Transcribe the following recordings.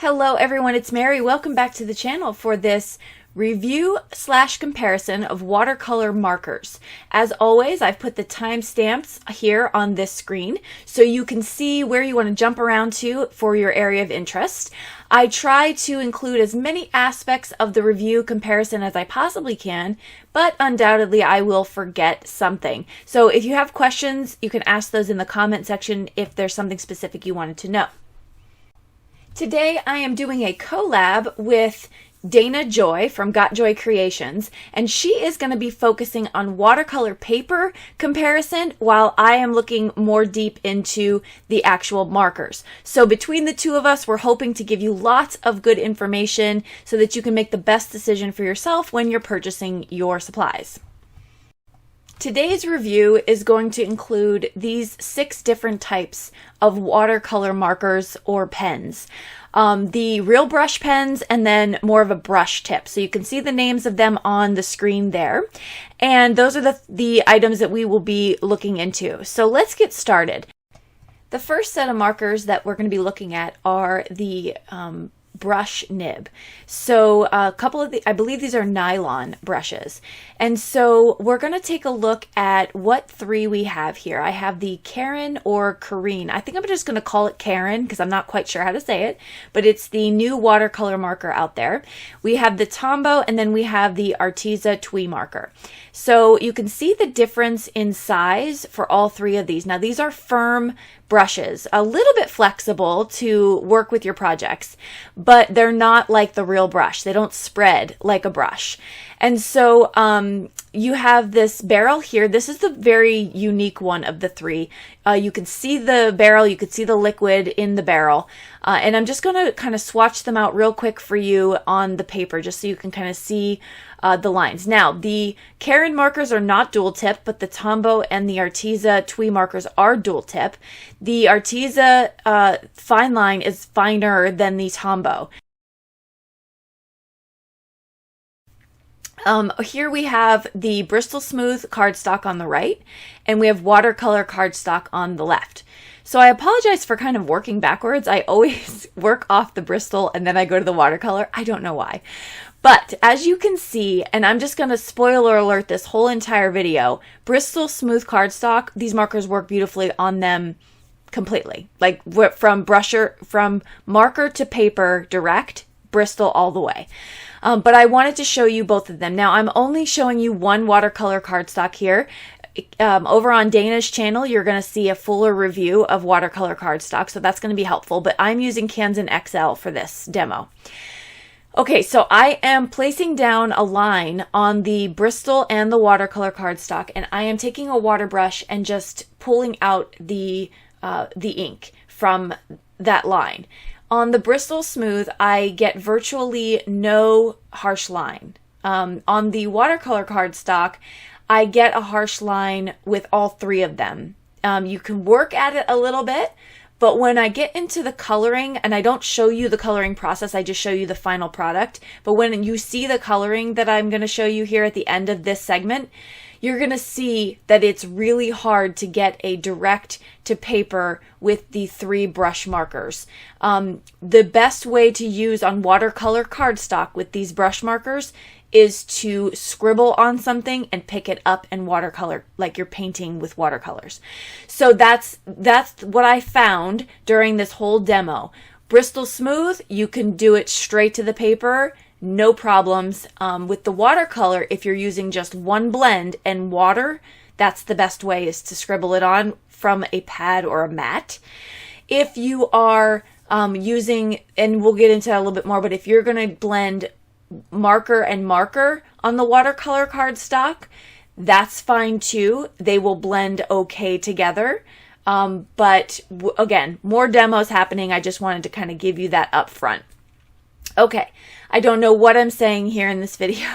Hello everyone, it's Mary. Welcome back to the channel for this review / comparison of watercolor markers. As always, I've put the timestamps here on this screen so you can see where you want to jump around to for your area of interest. I try to include as many aspects of the review comparison as I possibly can, but undoubtedly I will forget something. So if you have questions, you can ask those in the comment section if there's something specific you wanted to know. Today I am doing a collab with Dana Joy from Got Joy Creations, and she is going to be focusing on watercolor paper comparison while I am looking more deep into the actual markers. So between the two of us, we're hoping to give you lots of good information so that you can make the best decision for yourself when you're purchasing your supplies. Today's review is going to include these 6 different types of watercolor markers or pens. The real brush pens and then more of a brush tip. So you can see the names of them on the screen there. And those are the items that we will be looking into. So let's get started. The first set of markers that we're going to be looking at are the brush nib. So a couple of I believe these are nylon brushes. And so we're going to take a look at what 3 we have here. I have the Karin or Karin. I think I'm just going to call it Karin because I'm not quite sure how to say it, but it's the new watercolor marker out there. We have the Tombow and then we have the Arteza TwiMarker. So you can see the difference in size for all 3 of these. Now these are firm brushes, a little bit flexible to work with your projects, but they're not like the real brush. They don't spread like a brush. And so you have this barrel here. This is the very unique one of the 3. You can see the barrel, you can see the liquid in the barrel. And I'm just going to kind of swatch them out real quick for you on the paper just so you can kind of see the lines. Now, the Karin markers are not dual tip, but the Tombow and the Arteza TwiMarkers are dual tip. The Arteza fine line is finer than the Tombow. Here we have the Bristol Smooth cardstock on the right, and we have watercolor cardstock on the left. So I apologize for kind of working backwards. I always work off the Bristol and then I go to the watercolor. I don't know why. But as you can see, and I'm just going to spoiler alert this whole entire video, Bristol Smooth cardstock, these markers work beautifully on them completely. Like from marker to paper direct, Bristol all the way. But I wanted to show you both of them. Now I'm only showing you one watercolor cardstock here. Over on Dana's channel, you're going to see a fuller review of watercolor cardstock, so that's going to be helpful. But I'm using Canson XL for this demo. Okay, so I am placing down a line on the Bristol and the watercolor cardstock, and I am taking a water brush and just pulling out the ink from that line. On the Bristol Smooth, I get virtually no harsh line. On the watercolor cardstock, I get a harsh line with all 3 of them. You can work at it a little bit, but when I get into the coloring, and I don't show you the coloring process, I just show you the final product, but when you see the coloring that I'm going to show you here at the end of this segment, you're going to see that it's really hard to get a direct to paper with the 3 brush markers. The best way to use on watercolor cardstock with these brush markers is to scribble on something and pick it up and watercolor like you're painting with watercolors. So that's what I found during this whole demo. Bristol Smooth, you can do it straight to the paper. No problems. With the watercolor, if you're using just one blend and water, that's the best way, is to scribble it on from a pad or a mat. If you are using, and we'll get into that a little bit more, but if you're going to blend marker and marker on the watercolor cardstock, that's fine too. They will blend okay together. But again, more demos happening. I just wanted to kind of give you that up front. Okay, I don't know what I'm saying here in this video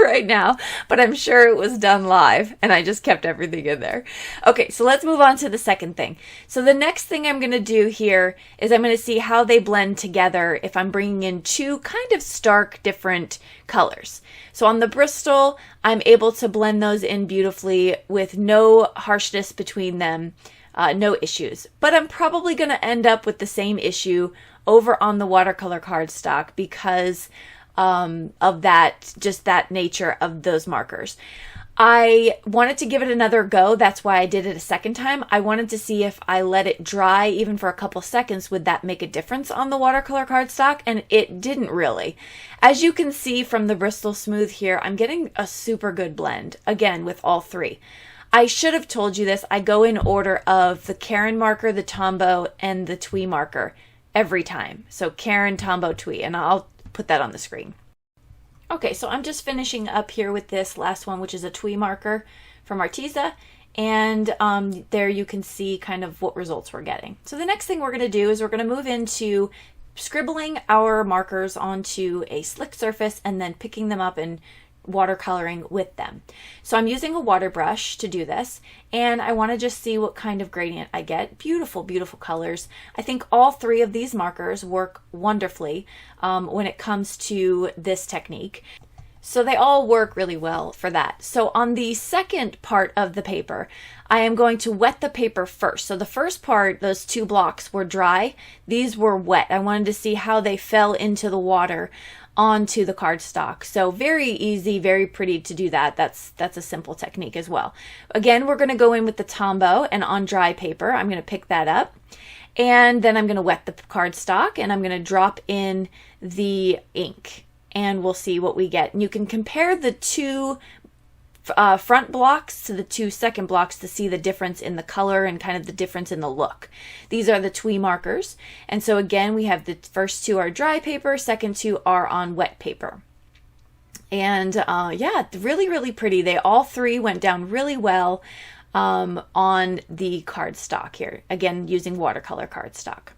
right now, but I'm sure it was done live and I just kept everything in there. Okay, so let's move on to the second thing. So the next thing I'm going to do here is I'm going to see how they blend together if I'm bringing in 2 kind of stark different colors. So on the Bristol, I'm able to blend those in beautifully with no harshness between them. no issues. But I'm probably going to end up with the same issue over on the watercolor cardstock because of that, just that nature of those markers. I wanted to give it another go. That's why I did it a second time. I wanted to see if I let it dry even for a couple seconds, would that make a difference on the watercolor cardstock? And it didn't really. As you can see from the Bristol Smooth here, I'm getting a super good blend, again, with all three. I should have told you this. I go in order of the Karin marker, the Tombow, and the TwiMarker every time. So Karin, Tombow, Twi, and I'll put that on the screen. Okay, so I'm just finishing up here with this last one, which is a TwiMarker from Arteza. And there you can see kind of what results we're getting. So the next thing we're going to do is we're going to move into scribbling our markers onto a slick surface and then picking them up and watercoloring with them. So I'm using a water brush to do this, and I want to just see what kind of gradient I get. Beautiful, beautiful colors. I think all three of these markers work wonderfully when it comes to this technique. So they all work really well for that. So on the second part of the paper, I am going to wet the paper first. So the first part, those two blocks were dry. These were wet. I wanted to see how they fell into the water onto the cardstock. So very easy, very pretty to do that. That's a simple technique as well. Again, we're going to go in with the Tombow, and on dry paper, I'm going to pick that up. And then I'm going to wet the cardstock, and I'm going to drop in the ink, and we'll see what we get. And you can compare the two front blocks to the two second blocks to see the difference in the color and kind of the difference in the look. These are the TwiMarkers. And so again, we have the first two are dry paper, second two are on wet paper. And yeah, really, really pretty. They all three went down really well on the cardstock here. Again, using watercolor cardstock.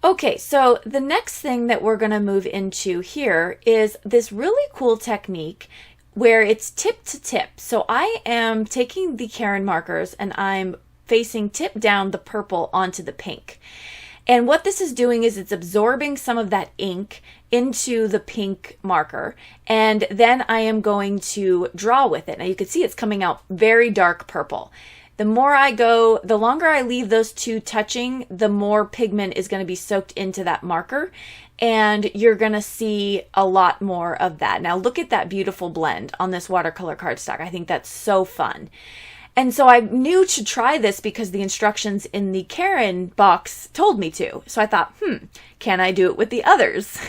Okay, so the next thing that we're going to move into here is this really cool technique where it's tip to tip. So I am taking the Karin markers and I'm facing tip down the purple onto the pink. And what this is doing is it's absorbing some of that ink into the pink marker. And then I am going to draw with it. Now you can see it's coming out very dark purple. The more I go, the longer I leave those two touching, the more pigment is going to be soaked into that marker. And you're going to see a lot more of that. Now look at that beautiful blend on this watercolor cardstock. I think that's so fun. And so I knew to try this because the instructions in the Karin box told me to. So I thought, can I do it with the others?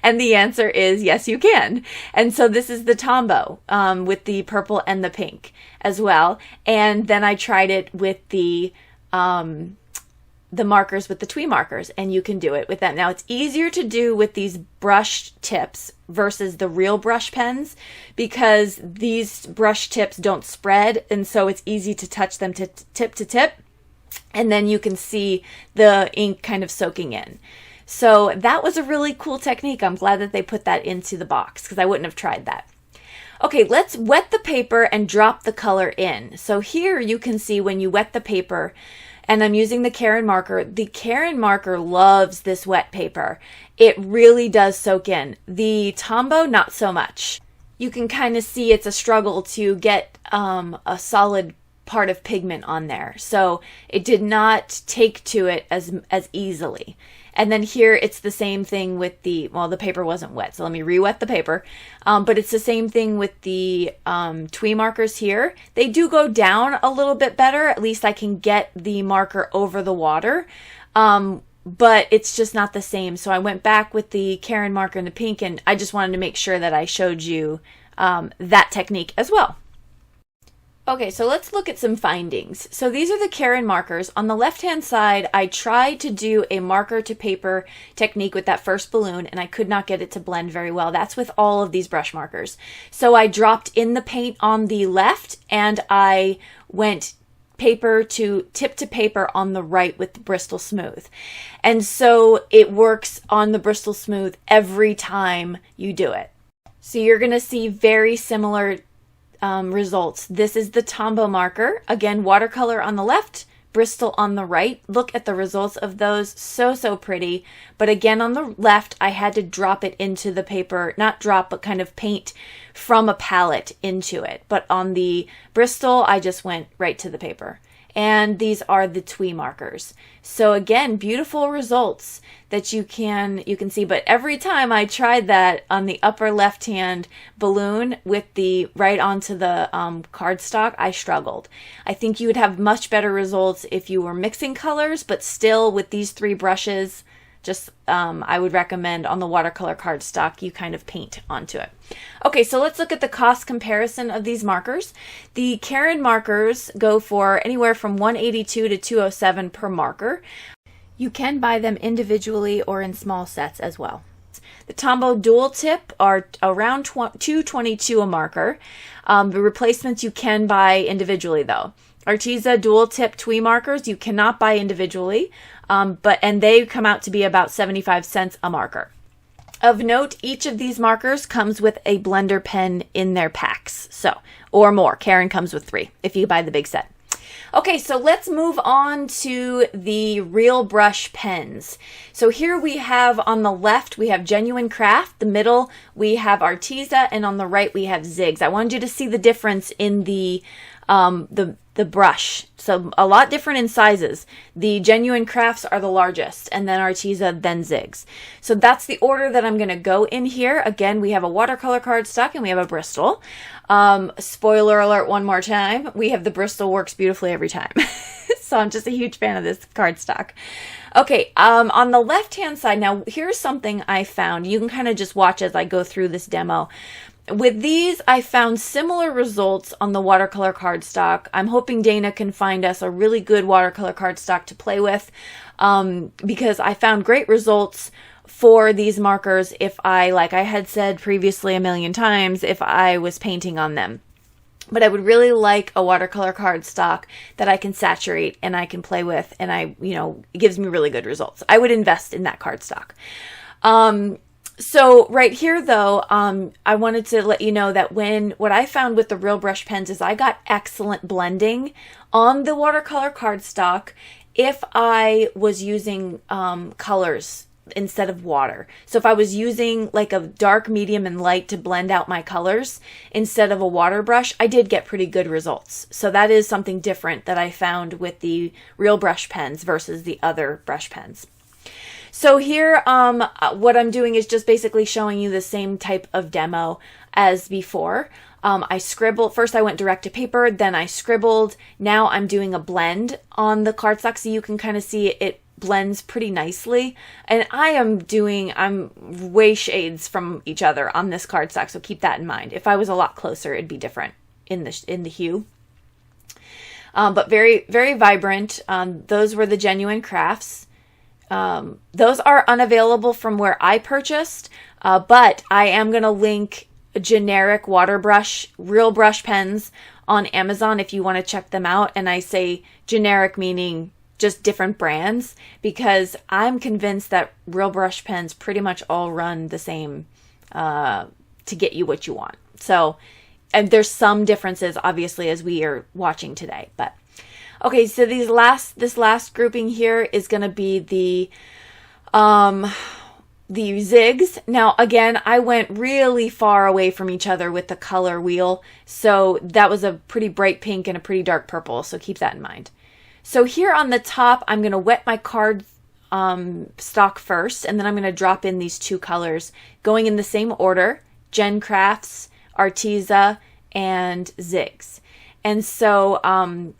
And the answer is yes, you can. And so this is the Tombow with the purple and the pink as well. And then I tried it with the markers with the TwiMarkers, and you can do it with that. Now it's easier to do with these brush tips versus the real brush pens because these brush tips don't spread, and so it's easy to touch them to tip, and then you can see the ink kind of soaking in. So that was a really cool technique. I'm glad that they put that into the box because I wouldn't have tried that. Okay, let's wet the paper and drop the color in. So here you can see when you wet the paper, and I'm using the Karin marker. The Karin marker loves this wet paper. It really does soak in. The Tombow, not so much. You can kind of see it's a struggle to get a solid part of pigment on there. So it did not take to it as easily. And then here it's the same thing with the paper wasn't wet, so let me re-wet the paper. But it's the same thing with the TwiMarkers here. They do go down a little bit better. At least I can get the marker over the water. But it's just not the same. So I went back with the Karin marker and the pink, and I just wanted to make sure that I showed you that technique as well. Okay, so let's look at some findings. So these are the Karin markers. On the left-hand side, I tried to do a marker to paper technique with that first balloon, and I could not get it to blend very well. That's with all of these brush markers. So I dropped in the paint on the left, and I went paper to tip to paper on the right with the Bristol Smooth. And so it works on the Bristol Smooth every time you do it. So you're going to see very similar results. This is the Tombow marker. Again, watercolor on the left, Bristol on the right. Look at the results of those. So, so pretty. But again, on the left, I had to drop it into the paper. Not drop, but kind of paint from a palette into it. But on the Bristol, I just went right to the paper. and these are the TwiMarkers. So again, beautiful results that you can see, but every time I tried that on the upper left hand balloon with the right onto the cardstock, I struggled. I think you would have much better results if you were mixing colors, but still with these 3 brushes, just I would recommend on the watercolor cardstock you kind of paint onto it. Okay, so let's look at the cost comparison of these markers. The Karin markers go for anywhere from $182 to $207 per marker. You can buy them individually or in small sets as well. The Tombow dual tip are around $222 a marker. The replacements you can buy individually though. Arteza dual tip TwiMarkers you cannot buy individually, and they come out to be about 75 cents a marker. Of note, each of these markers comes with a blender pen in their packs, or more. Karin comes with 3 if you buy the big set. Okay, so let's move on to the real brush pens. So here we have on the left, we have Genuine Craft, the middle we have Arteza, and on the right we have Ziggs. I wanted you to see the difference in the brush. So a lot different in sizes. The Genuine Crafts are the largest, and then Arteza, then Ziggs. So that's the order that I'm going to go in here. Again, we have a watercolor cardstock and we have a Bristol. Spoiler alert one more time, we have the Bristol, works beautifully every time. So I'm just a huge fan of this cardstock. Okay, on the left-hand side, now here's something I found. You can kind of just watch as I go through this demo. With these, I found similar results on the watercolor cardstock. I'm hoping Dana can find us a really good watercolor cardstock to play with, because I found great results for these markers if I, like I had said previously a million times, if I was painting on them. But I would really like a watercolor cardstock that I can saturate and I can play with, and it gives me really good results. I would invest in that cardstock. So right here though, I wanted to let you know that what I found with the real brush pens is I got excellent blending on the watercolor cardstock if I was using colors instead of water. So if I was using like a dark, medium, and light to blend out my colors instead of a water brush, I did get pretty good results. So that is something different that I found with the real brush pens versus the other brush pens. So here, what I'm doing is just basically showing you the same type of demo as before. I scribbled, first I went direct to paper, then I scribbled. Now I'm doing a blend on the cardstock so you can kind of see it blends pretty nicely. And I'm way shades from each other on this cardstock, so keep that in mind. If I was a lot closer, it'd be different in the hue. But very, very vibrant. Those were the Genuine Crafts. Those are unavailable from where I purchased, but I am going to link generic real brush pens on Amazon if you want to check them out. And I say generic meaning just different brands, because I'm convinced that real brush pens pretty much all run the same to get you what you want. So, and there's some differences obviously as we are watching today, but okay, so this last grouping here is going to be the Ziggs. Now, again, I went really far away from each other with the color wheel. So that was a pretty bright pink and a pretty dark purple. So keep that in mind. So here on the top, I'm going to wet my card stock first, and then I'm going to drop in these 2 colors going in the same order: Gen Crafts, Arteza, and Ziggs. And so,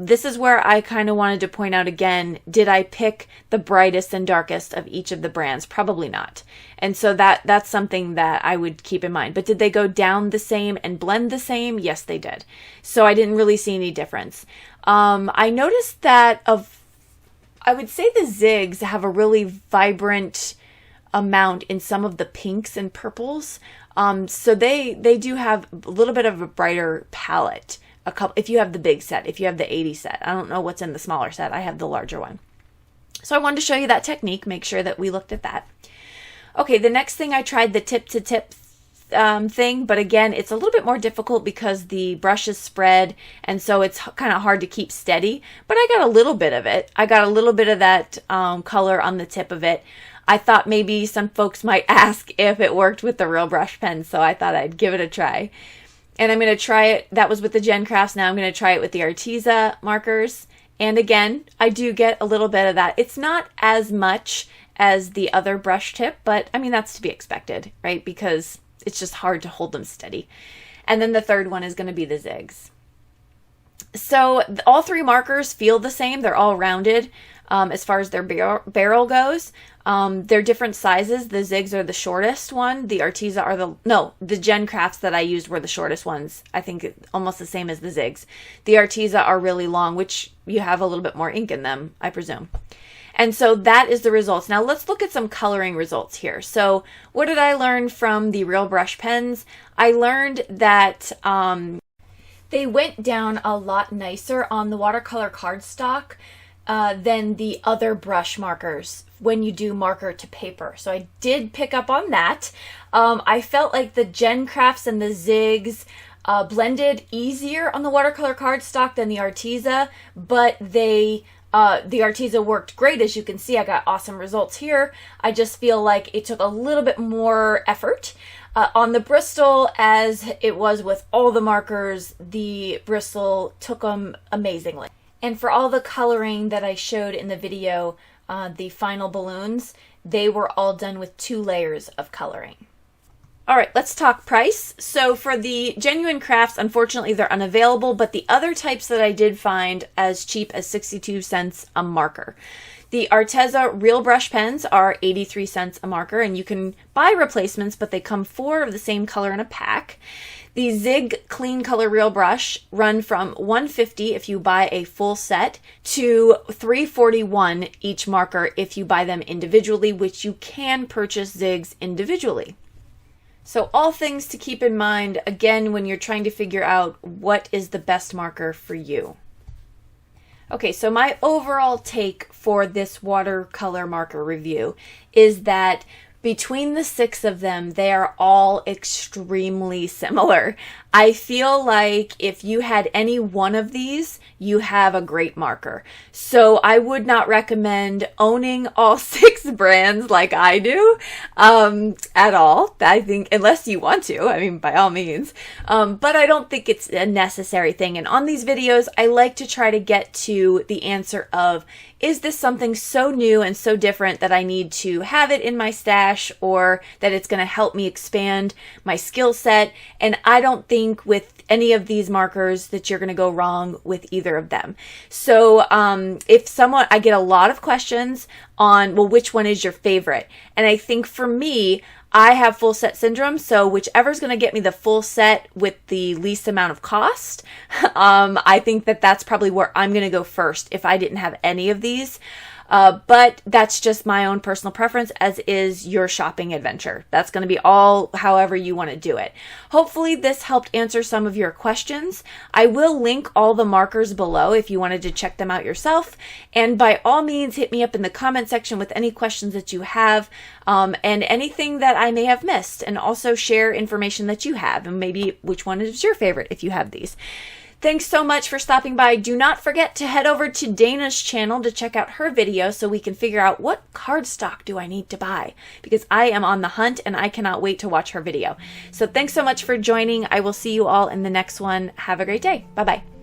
this is where I kind of wanted to point out again, did I pick the brightest and darkest of each of the brands? Probably not. And so that's something that I would keep in mind. But did they go down the same and blend the same? Yes, they did. So I didn't really see any difference. I noticed that I would say the Ziggs have a really vibrant amount in some of the pinks and purples. So they do have a little bit of a brighter palette. If you have the big set, if you have the 80 set. I don't know what's in the smaller set. I have the larger one. So I wanted to show you that technique, make sure that we looked at that. Okay, the next thing I tried the tip to tip thing, but again, it's a little bit more difficult because the brush is spread, and so it's kind of hard to keep steady, but I got a little bit of it. I got a little bit of that color on the tip of it. I thought maybe some folks might ask if it worked with the real brush pen, so I thought I'd give it a try. And I'm going to try it. That was with the Gen Crafts. Now I'm going to try it with the Arteza markers. And again, I do get a little bit of that. It's not as much as the other brush tip, but I mean, that's to be expected, right? Because it's just hard to hold them steady. And then the third one is going to be the zigs. So all three markers feel the same. They're all rounded as far as their barrel goes. They're different sizes. The zigs are the shortest one. The Arteza are the Gen Crafts that I used were the shortest ones. I think almost the same as the zigs. The Arteza are really long, which you have a little bit more ink in them, I presume. And so that is the results. Now let's look at some coloring results here. So what did I learn from the Real Brush pens? I learned that they went down a lot nicer on the watercolor cardstock than the other brush markers when you do marker to paper. So I did pick up on that. I felt like the Gen Crafts and the zigs blended easier on the watercolor cardstock than the Arteza, but the Arteza worked great. As you can see, I got awesome results here. I just feel like it took a little bit more effort. On the Bristol, as it was with all the markers, the Bristol took them amazingly. And for all the coloring that I showed in the video, the final balloons, they were all done with 2 layers of coloring. All right, let's talk price. So for the Genuine Crafts, unfortunately, they're unavailable, but the other types that I did find as cheap as 62 cents a marker. The Arteza Real Brush pens are 83 cents a marker, and you can buy replacements, but they come 4 of the same color in a pack. The Zig Clean Color Real Brush run from $150 if you buy a full set to $341 each marker if you buy them individually, which you can purchase Zigs individually. So all things to keep in mind, again, when you're trying to figure out what is the best marker for you. Okay, so my overall take for this watercolor marker review is that between the 6 of them, they are all extremely similar. I feel like if you had any one of these, you have a great marker. So I would not recommend owning all 6 brands like I do at all. I think, unless you want to, I mean, by all means. But I don't think it's a necessary thing. And on these videos, I like to try to get to the answer of, is this something so new and so different that I need to have it in my stash, or that it's going to help me expand my skill set? And I don't think with any of these markers that you're going to go wrong with either of them. So I get a lot of questions on, well, which one is your favorite? And I think for me, I have full set syndrome, so whichever's going to get me the full set with the least amount of cost, I think that that's probably where I'm going to go first if I didn't have any of these. But that's just my own personal preference, as is your shopping adventure. That's going to be all however you want to do it. Hopefully this helped answer some of your questions. I will link all the markers below if you wanted to check them out yourself. And by all means, hit me up in the comment section with any questions that you have, and anything that I may have missed, and also share information that you have and maybe which one is your favorite if you have these. Thanks so much for stopping by. Do not forget to head over to Dana's channel to check out her video so we can figure out what cardstock do I need to buy, because I am on the hunt and I cannot wait to watch her video. So thanks so much for joining. I will see you all in the next one. Have a great day. Bye-bye.